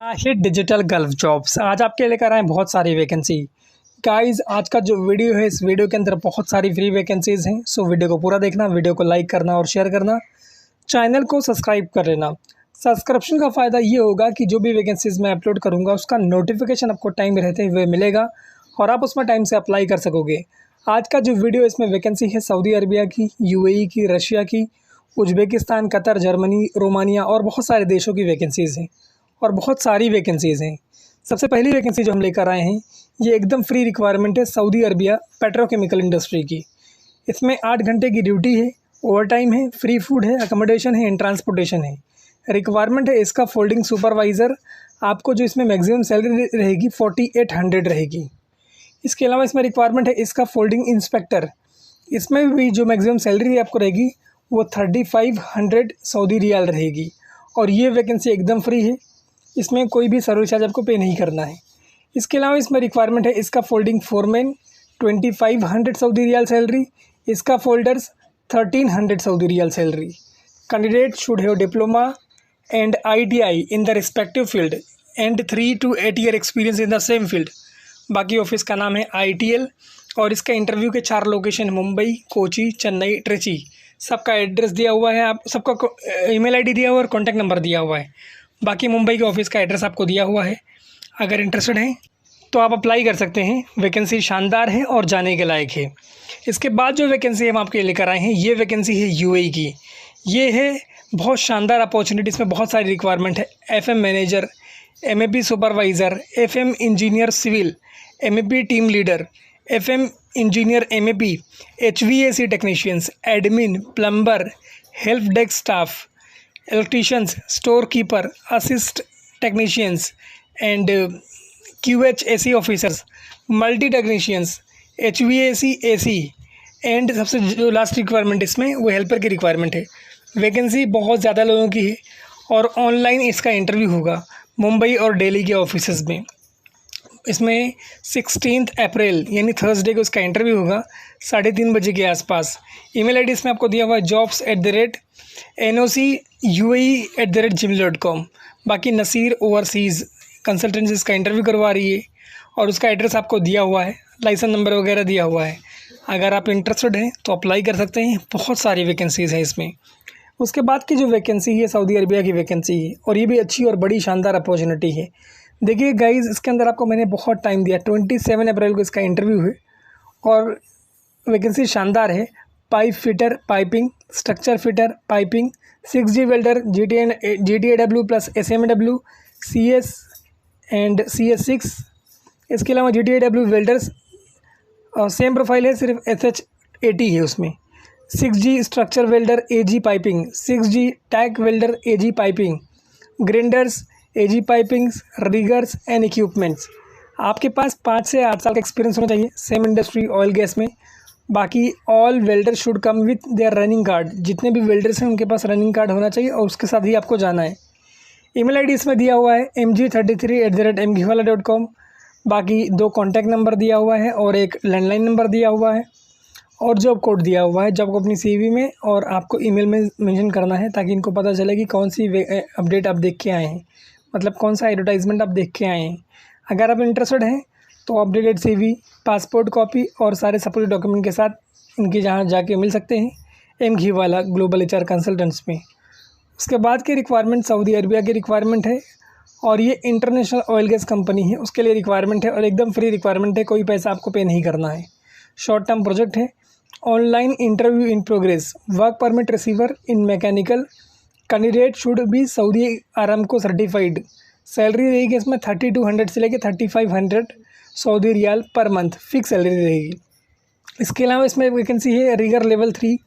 Hit digital gulf jobs आज आपके लेकर आए हैं बहुत सारी वैकेंसी। गाइस आज का जो वीडियो है इस वीडियो के अंदर बहुत सारी फ्री वैकेंसीज़ हैं। सो वीडियो को पूरा देखना, वीडियो को लाइक करना और शेयर करना, चैनल को सब्सक्राइब कर लेना। सब्सक्रिप्शन का फ़ायदा ये होगा कि जो भी वैकेंसीज़ मैं अपलोड करूँगा उसका नोटिफिकेशन आपको टाइम रहते हुए मिलेगा और आप उसमें टाइम से अप्लाई कर सकोगे। आज का जो वीडियो इसमें वैकेंसी है सऊदी अरबिया की, यूएई की, रशिया की, उज़्बेकिस्तान, कतर, जर्मनी, रोमानिया और बहुत सारे देशों की वैकेंसीज़ हैं और बहुत सारी वैकेंसीज़ हैं। सबसे पहली वैकेंसी जो हम लेकर आए हैं ये एकदम फ्री रिक्वायरमेंट है सऊदी अरबिया पेट्रोकेमिकल इंडस्ट्री की। इसमें 8 घंटे की ड्यूटी है, ओवर टाइम है, फ्री फूड है, अकोमोडेशन है एंड ट्रांसपोर्टेशन है। रिक्वायरमेंट है इसका फोल्डिंग सुपरवाइज़र। आपको जो इसमें मैक्सिमम सैलरी रहेगी 4800 रहेगी। इसके अलावा इसमें रिक्वायरमेंट है इसका फोल्डिंग इंस्पेक्टर। इसमें भी जो मैक्सिमम सैलरी आपको रहेगी वो 3500 सऊदी रियाल रहेगी और ये वैकेंसी एकदम फ्री है। इसमें कोई भी सर्विस चार्ज आपको पे नहीं करना है। इसके अलावा इसमें रिक्वायरमेंट है इसका folding foreman, 2500 Saudi riyal salary. इसका folders 1300 Saudi riyal salary. Candidate should have diploma and ITI in the respective field and 3 to 8 year experience in the same field. बाकी ऑफिस का नाम है ITL और इसका इंटरव्यू के 4 लोकेशन मुंबई, कोची, चेन्नई, ट्रिची। सबका address दिया हुआ है, आप सबका ईमेल आईडी दिया हुआ है और कॉन्टैक्ट नंबर दिया हुआ है। बाकी मुंबई के ऑफिस का एड्रेस आपको दिया हुआ है। अगर इंटरेस्टेड हैं तो आप अप्लाई कर सकते हैं। वैकेंसी शानदार है और जाने के लायक है। इसके बाद जो वैकेंसी हम आपके लेकर आए हैं ये वैकेंसी है यूएई की। ये है बहुत शानदार अपॉर्चुनिटी। इसमें बहुत सारी रिक्वायरमेंट है। FM manager, MEP supervisor, FM engineer civil, MEP team leader, FM engineer MEP, HVAC technicians, admin, plumber, help desk staff, electricians, store keeper, assist technicians and QHAC officers, multi technicians, HVAC AC and सबसे जो last requirement इसमें वो helper की requirement है। Vacancy बहुत ज़्यादा लोगों की है और ऑनलाइन इसका इंटरव्यू होगा मुंबई और दिल्ली के ऑफिसेज में। इसमें 16 अप्रैल यानी थर्सडे को इसका इंटरव्यू होगा 3:30 बजे के आसपास। ईमेल आईडी इसमें आपको दिया हुआ है jobs@NOC-UAE@gmail.com। बाकी नसीर ओवरसीज़ कंसल्टेंसी इसका इंटरव्यू करवा रही है और उसका एड्रेस आपको दिया हुआ है, लाइसेंस नंबर वगैरह दिया हुआ है। अगर आप इंटरेस्टेड हैं तो अप्लाई कर सकते हैं। बहुत सारी वैकेंसीज़ हैं इसमें। उसके बाद की जो वैकेंसी है सऊदी अरबिया की वैकेंसी है और ये भी अच्छी और बड़ी शानदार अपॉर्चुनिटी है। देखिए गाइज़ इसके अंदर आपको मैंने बहुत टाइम दिया, 27 अप्रैल को इसका इंटरव्यू है और वैकेंसी शानदार है। Pipe fitter piping, structure fitter piping, 6G welder, GTAW plus SMAW, CS and CS6। इसके अलावा GTAW वेल्डर्स सेम प्रोफाइल है, सिर्फ SH80 है उसमें। 6G structure welder AG piping, 6G tag welder AG piping, grinders AG pipings, riggers and equipments. आपके पास 5 से 8 साल का एक्सपीरियंस होना चाहिए सेम इंडस्ट्री ऑयल गैस में। बाकी all welder should come with their running card. जितने भी वेल्डर्स हैं उनके पास रनिंग कार्ड होना चाहिए और उसके साथ ही आपको जाना है। ईमेल आईडी इसमें दिया हुआ है mg33@mghwala.com। बाकी 2 कॉन्टैक्ट नंबर दिया हुआ है और एक लैंडलाइन नंबर दिया हुआ है और जॉब कोड दिया हुआ है जो आपको अपनी CV में और आपको ईमेल में मेंशन करना है ताकि इनको पता चले कि कौन सी अपडेट आप देख के आए हैं, मतलब कौन सा एडवर्टाइजमेंट आप देख के आए हैं। अगर आप इंटरेस्टेड हैं तो अपडेटेड CV, पासपोर्ट कॉपी और सारे सपोर्टिव डॉक्यूमेंट के साथ इनके जहाँ जाके मिल सकते हैं mghwala ग्लोबल HR कंसल्टेंट्स में। उसके बाद की रिक्वायरमेंट सऊदी अरबिया की रिक्वायरमेंट है और ये इंटरनेशनल ऑयल गैस कंपनी है, उसके लिए रिक्वायरमेंट है और एकदम फ्री रिक्वायरमेंट है। कोई पैसा आपको पे नहीं करना है। शॉर्ट टर्म प्रोजेक्ट है। Online interview in progress. Work permit receiver in mechanical. Candidate should be Saudi Aramco certified. Salary रहेगी इसमें 3200 से लेकर 3500 Saudi riyal per month fix salary रहेगी। इसके अलावा इसमें वैकेंसी है रिगर लेवल 3,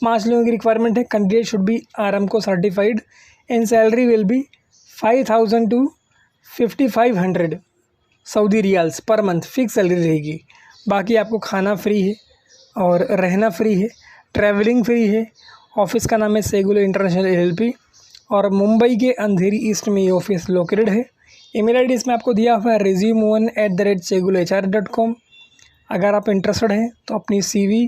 5 लोगों की रिक्वायरमेंट है। Candidate should be Aramco certified and salary will be 5000 to 5500 Saudi riyals per month fix salary रहेगी। बाकी आपको खाना फ्री है और रहना फ्री है, ट्रैवलिंग फ्री है। ऑफिस का नाम है सेगुलो इंटरनेशनल LLP और मुंबई के अंधेरी ईस्ट में ये ऑफिस लोकेटेड है। ईमेल आईडी इसमें आपको दिया हुआ है resume1@segulohr.com। अगर आप इंटरेस्टेड हैं तो अपनी CV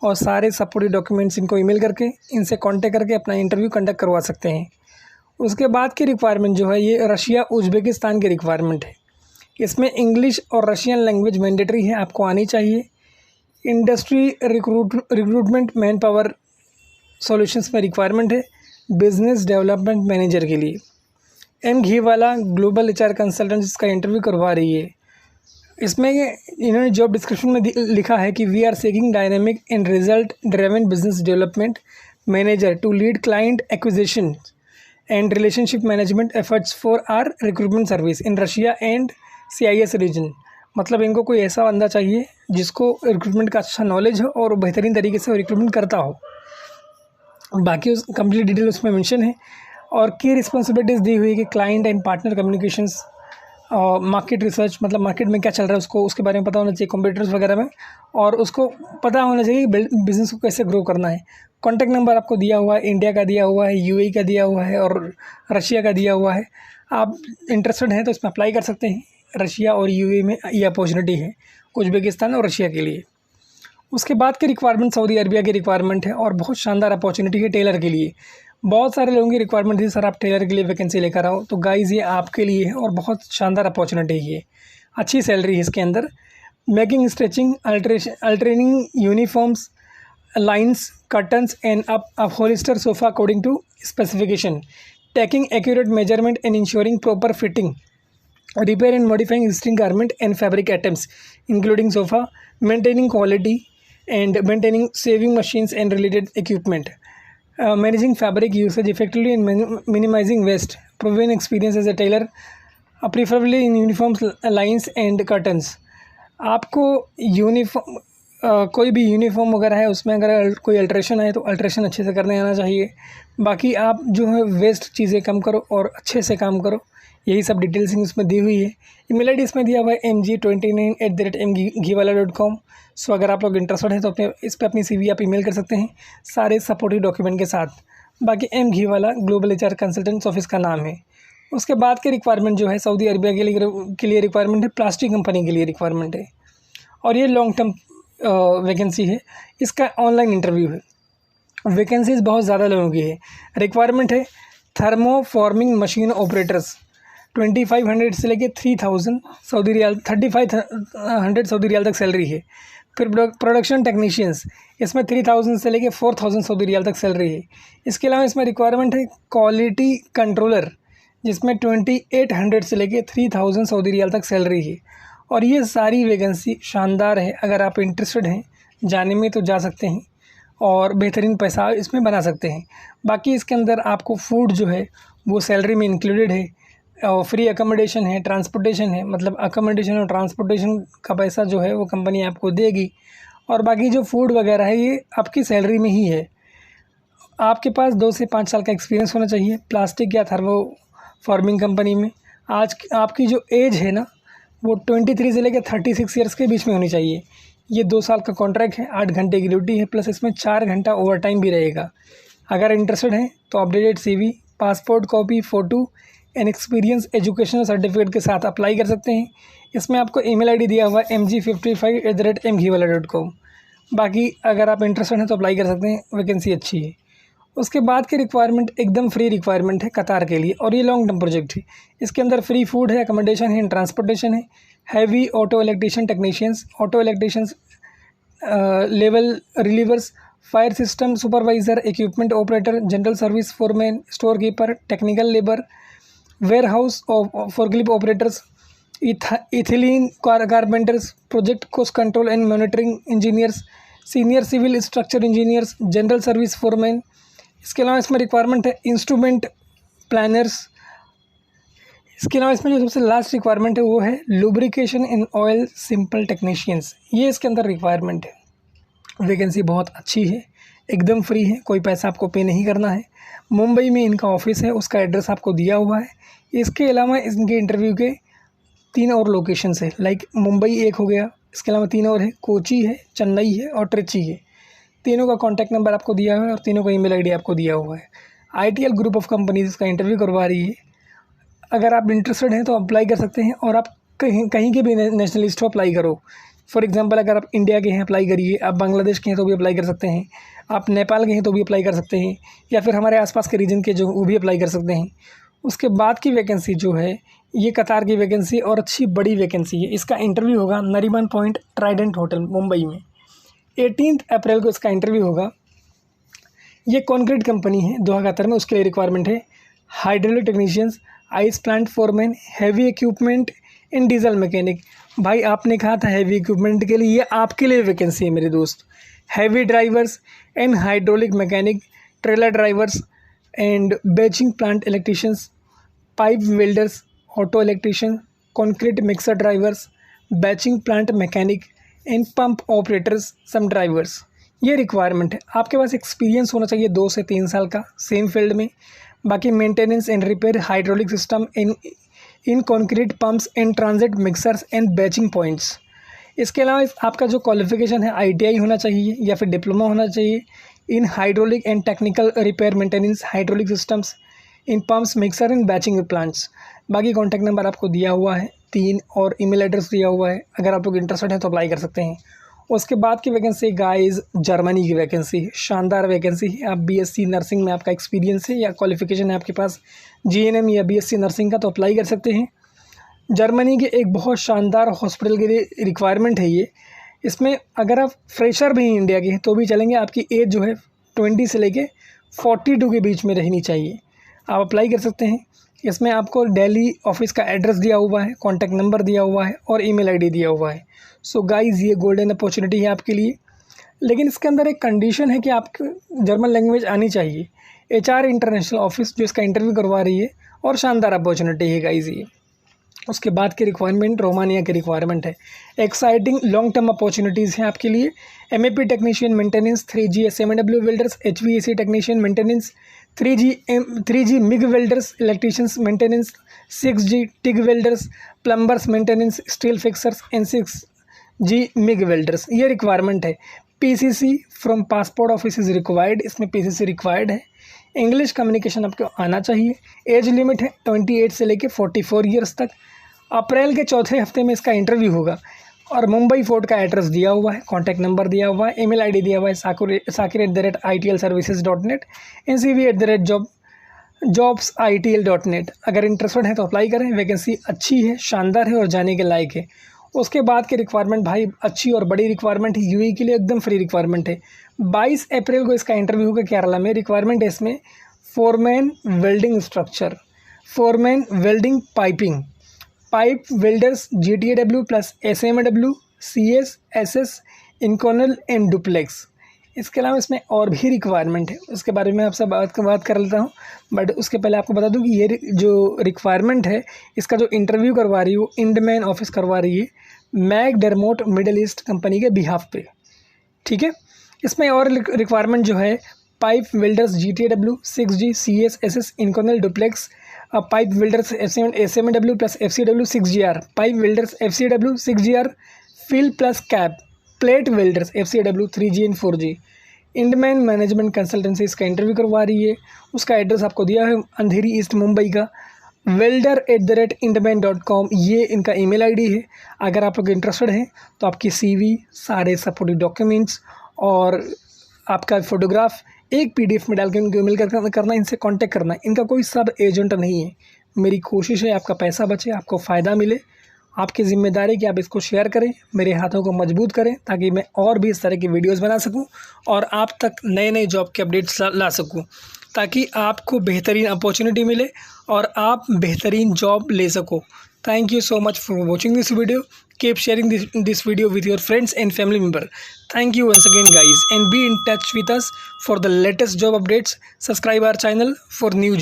और सारे सपोर्टिव डॉक्यूमेंट्स इनको ईमेल करके इनसे कांटेक्ट करके अपना इंटरव्यू कंडक्ट करवा सकते हैं। उसके बाद की रिक्वायरमेंट जो है ये रशिया उज़्बेकिस्तान की रिक्वायरमेंट है। इसमें इंग्लिश और रशियन लैंग्वेज मैंडेटरी है, आपको आनी चाहिए। Industry recruitment man power solutions में रिक्वायरमेंट है बिजनेस डेवलपमेंट मैनेजर के लिए। M Ghiwala global HR consultant इसका इंटरव्यू करवा रही है। इसमें इन्होंने जॉब डिस्क्रिप्शन में लिखा है कि we are seeking dynamic and result driven business development manager to lead client acquisition and relationship management efforts for our recruitment service in Russia and CIS region. मतलब इनको कोई ऐसा बंदा चाहिए जिसको रिक्रूटमेंट का अच्छा नॉलेज हो और बेहतरीन तरीके से रिक्रूटमेंट करता हो। बाकी उस कंप्लीट डिटेल उसमें मेंशन है। और की रिस्पॉन्सिबिलिटीज़ दी हुई है कि client and partner communications, market research, मतलब मार्केट में क्या चल रहा है उसको उसके बारे में पता होना चाहिए कंप्यूटर्स वगैरह में, और उसको पता होना चाहिए कि बिज़नेस को कैसे ग्रो करना है। कॉन्टैक्ट नंबर आपको दिया हुआ है, इंडिया का दिया हुआ है, UAE का दिया हुआ है और रशिया का दिया हुआ है। आप इंटरेस्टेड हैं तो इसमें अप्लाई कर सकते हैं। रशिया और UAE में ये अपॉर्चुनिटी है, उज़्बेकिस्तान और रशिया के लिए। उसके बाद की रिक्वायरमेंट सऊदी अरबिया की रिक्वायरमेंट है और बहुत शानदार अपॉर्चुनिटी है टेलर के लिए। बहुत सारे लोगों की रिक्वायरमेंट थी सर आप टेलर के लिए वैकेंसी लेकर आओ, तो गाइज़ ये आपके लिए है और बहुत शानदार अपॉर्चुनिटी है ये। अच्छी सैलरी है इसके अंदर। Making stitching altering uniforms lines curtains and upholster sofa according to specification, taking accurate measurement and ensuring proper fitting, repair and modifying existing garment and fabric items including sofa, maintaining quality and maintaining sewing machines and related equipment, managing fabric usage effectively and minimizing waste, proven experience as a tailor, preferably in uniforms lines and curtains। आपको uniform कोई भी uniform वगैरह है उसमें अगर कोई alteration है तो अल्ट्रेशन अच्छे से करने आना चाहिए। बाकी आप जो है वेस्ट चीज़ें कम करो और अच्छे से काम करो, यही सब डिटेल्स इसमें दी हुई है। ईमेल ID इसमें दिया हुआ है mg29@mghiwala.com। सो अगर आप लोग इंटरेस्टेड हैं तो अपने इस पर अपनी CV आप ईमेल कर सकते हैं सारे सपोर्टिव डॉक्यूमेंट के साथ। बाकी M Ghiwala global HR consultants office का नाम है। उसके बाद की रिक्वायरमेंट जो है सऊदी अरबिया के लिए रिक्वायरमेंट है, प्लास्टिक कंपनी के लिए रिक्वायरमेंट है और ये लॉन्ग टर्म वैकेंसी है। इसका ऑनलाइन इंटरव्यू है। वैकेंसीज बहुत ज़्यादा लोगों की है। रिक्वायरमेंट है थर्मोफॉर्मिंग मशीन ऑपरेटर्स, 2500 से लेके 3000 सऊदी रियाल, 3500 सऊदी रियाल तक सैलरी है। फिर प्रोडक्शन टेक्नीशियंस, इसमें 3000 से लेके 4000 सऊदी रियाल तक सैलरी है। इसके अलावा इसमें रिक्वायरमेंट है क्वालिटी कंट्रोलर, जिसमें 2800 से लेके 3000 सऊदी रियाल तक सैलरी है। और ये सारी वैकेंसी शानदार है, अगर आप इंटरेस्टेड हैं जाने में तो जा सकते हैं और बेहतरीन पैसा इसमें बना सकते हैं। बाकी इसके अंदर आपको फूड जो है वो सैलरी में इंक्लूडेड है और फ्री अकोमोडेशन है, ट्रांसपोर्टेशन है, मतलब अकोमोडेशन और ट्रांसपोर्टेशन का पैसा जो है वो कंपनी आपको देगी। और बाकी जो फूड वगैरह है ये आपकी सैलरी में ही है। आपके पास 2 से 5 साल का एक्सपीरियंस होना चाहिए प्लास्टिक या थर्मो फार्मिंग कंपनी में। आज आपकी जो एज है ना वो 23 से लेकर 36 ईयर्स के बीच में होनी चाहिए। ये 2 साल का कॉन्ट्रैक्ट है, 8 घंटे की ड्यूटी है, प्लस इसमें 4 घंटा ओवर टाइम भी रहेगा। अगर इंटरेस्टेड हैं तो updated CV, passport copy, photo and experience educational certificate के साथ अप्लाई कर सकते हैं। इसमें आपको ईमेल ID दिया हुआ है mg55@mghiwala.com। बाकी अगर आप इंटरेस्टेड हैं तो अप्लाई कर सकते हैं, वैकेंसी अच्छी है। उसके बाद की रिक्वायरमेंट एकदम फ्री रिक्वायरमेंट है कतार के लिए और ये लॉन्ग टर्म प्रोजेक्ट है। इसके अंदर फ्री फूड है, अकोमोडेशन है, ट्रांसपोर्टेशन है। Heavy auto electrician technicians, auto electricians, level relievers, fire system supervisor, equipment operator, general service foreman, store keeper, technical labour, warehouse forklift operators, ethylene carpenters, project cost control and monitoring engineers, senior civil structure engineers, general service foreman. इसके अलावा इसमें requirement है instrument planners. इसके अलावा इसमें जो सबसे last requirement है वो है lubrication in oil simple technicians. ये इसके अंदर रिक्वायरमेंट है। वैकेंसी बहुत अच्छी है, एकदम फ्री है, कोई पैसा आपको पे नहीं करना है। मुंबई में इनका ऑफिस है, उसका एड्रेस आपको दिया हुआ है। इसके अलावा इनके इंटरव्यू के 3 और लोकेशंस है, लाइक मुंबई एक हो गया, इसके अलावा 3 और है, कोची है, चेन्नई है और ट्रिची है। तीनों का कॉन्टैक्ट नंबर आपको दिया हुआ है और तीनों का ईमेल ID आपको दिया हुआ है। ITL ग्रुप ऑफ कंपनीज इसका इंटरव्यू करवा रही है। अगर आप इंटरेस्टेड हैं तो अप्लाई कर सकते हैं और आप कहीं के भी नेशनलिस्ट हो अप्लाई करो, फॉर एग्जांपल अगर आप इंडिया के हैं अप्लाई करिए, आप बांग्लादेश के हैं तो भी अप्लाई कर सकते हैं, आप नेपाल के हैं तो भी अप्लाई कर सकते हैं, या फिर हमारे आसपास के रीजन के जो वो भी अप्लाई कर सकते हैं। उसके बाद की वैकेंसी जो है ये कतार की वैकेंसी और अच्छी बड़ी वैकेंसी है। इसका इंटरव्यू होगा Nariman point Trident hotel Mumbai में। 18 अप्रैल को इसका इंटरव्यू होगा। ये कॉन्क्रीट कंपनी है दोहा कतर में, उसके लिए रिक्वायरमेंट है hydraulic technicians, ice plant foreman, heavy equipment in diesel mechanic. भाई आपने कहा था हैवी इक्विपमेंट के लिए, ये आपके लिए वैकेंसी है मेरे दोस्त। Heavy drivers and hydraulic mechanic, trailer drivers and batching plant electricians, pipe welders, auto electrician, concrete mixer drivers, batching plant mechanic and pump operators, some drivers. ये रिक्वायरमेंट है। आपके पास एक्सपीरियंस होना चाहिए 2 से 3 साल का सेम फील्ड में। बाकी maintenance and repair hydraulic system in concrete pumps and transit mixers and batching points. इसके अलावा आपका जो क्वालिफिकेशन है ITI होना चाहिए या फिर डिप्लोमा होना चाहिए in hydraulic and technical repair maintenance hydraulic systems in pumps mixer and batching plants. बाकी कॉन्टैक्ट नंबर आपको दिया हुआ है 3 और ईमेल एड्रेस दिया हुआ है। अगर आप लोग इंटरेस्टेड हैं तो अप्लाई कर सकते हैं। उसके बाद की वैकेंसी गाइस जर्मनी की वैकेंसी है, शानदार वैकेंसी है। आप BSc नर्सिंग में आपका एक्सपीरियंस है या क्वालिफिकेशन है आपके पास GNM या BSc नर्सिंग का तो अप्लाई कर सकते हैं। जर्मनी के एक बहुत शानदार हॉस्पिटल के लिए रिक्वायरमेंट है ये। इसमें अगर आप फ्रेशर भी हैं इंडिया के तो भी चलेंगे, आपकी एज जो है 20 से लेके 42 के बीच में रहनी चाहिए। आप अप्लाई कर सकते हैं। इसमें आपको दिल्ली ऑफिस का एड्रेस दिया हुआ है, कॉन्टैक्ट नंबर दिया हुआ है और ईमेल ID दिया हुआ है। सो गाइज़ ये गोल्डन अपॉर्चुनिटी है आपके लिए, लेकिन इसके अंदर एक कंडीशन है कि आपको जर्मन लैंग्वेज आनी चाहिए। HR इंटरनेशनल ऑफिस जो इसका इंटरव्यू करवा रही है और शानदार अपॉर्चुनिटी है गाइज़ ये। उसके बाद की रिक्वायरमेंट रोमानिया की रिक्वायरमेंट है। एक्साइटिंग लॉन्ग टर्म अपॉर्चुनिटीज़ हैं आपके लिए। MEP technician maintenance, 3G SMW welders, HVAC technician maintenance, 3G MIG welders, electricians maintenance, 6G TIG welders, plumbers maintenance, steel fixers and 6G MIG welders. ये requirement है। PCC from passport office is required, इसमें PCC required है। English communication आपको आना चाहिए। Age limit है 28 से लेके 44 ईयर्स तक। अप्रैल के चौथे हफ्ते में इसका इंटरव्यू होगा और मुंबई फोर्ट का एड्रेस दिया हुआ है, कॉन्टैक्ट नंबर दिया हुआ है, ईमेल ID दिया हुआ है sakir@itlservices.net, ncv@jobsitl.net। अगर इंटरेस्टेड है तो अप्लाई करें। वैकेंसी अच्छी है, शानदार है और जाने के लायक है। उसके बाद की रिक्वायरमेंट भाई अच्छी और बड़ी रिक्वायरमेंट है। UAE के लिए एकदम फ्री रिक्वायरमेंट है। 22 अप्रैल को इसका इंटरव्यू होगा केरला में। रिक्वायरमेंट है इसमें foreman welding structure, foreman welding piping, pipe welders GTAW plus SMAW, CS, SS, Inconel and duplex. इसके अलावा इसमें और भी रिक्वायरमेंट है, उसके बारे में आपसे बात कर लेता हूँ। बट उसके पहले आपको बता दूँ कि ये जो रिक्वायरमेंट है इसका जो इंटरव्यू करवा रही है वो इंडमैन ऑफिस करवा रही है मैकडरमोट मिडल ईस्ट कंपनी के बिहाफ पे। ठीक है। इसमें और रिक्वायरमेंट जो है pipe welders GTAW, 6G, CS, SS, Inconel duplex, pipe welders SMAW plus FCW 6GR, pipe welders FCW 6GR, fill plus cap, plate welders FCW 3G and 4G। इंडमैन management consultancy इसका interview करवा रही है। उसका address आपको दिया है अंधेरी east Mumbai का। welder@indman.com ये इनका ईमेल ID है। अगर आप लोग इंटरेस्टेड हैं तो आपकी CV, सारे सपोर्टिव डॉक्यूमेंट्स और आपका फ़ोटोग्राफ एक PDF में डाल के उनको ईमेल करना, इनसे कांटेक्ट करना। इनका कोई सब एजेंट नहीं है। मेरी कोशिश है आपका पैसा बचे, आपको फ़ायदा मिले। आपकी ज़िम्मेदारी कि आप इसको शेयर करें, मेरे हाथों को मजबूत करें ताकि मैं और भी इस तरह की वीडियोस बना सकूं और आप तक नए नए जॉब के अपडेट्स ला सकूं, ताकि आपको बेहतरीन अपॉर्चुनिटी मिले और आप बेहतरीन जॉब ले सको। Thank you so much for watching this video. Keep sharing this video with your friends and family member. Thank you once again guys, and be in touch with us for the latest job updates. Subscribe our channel for new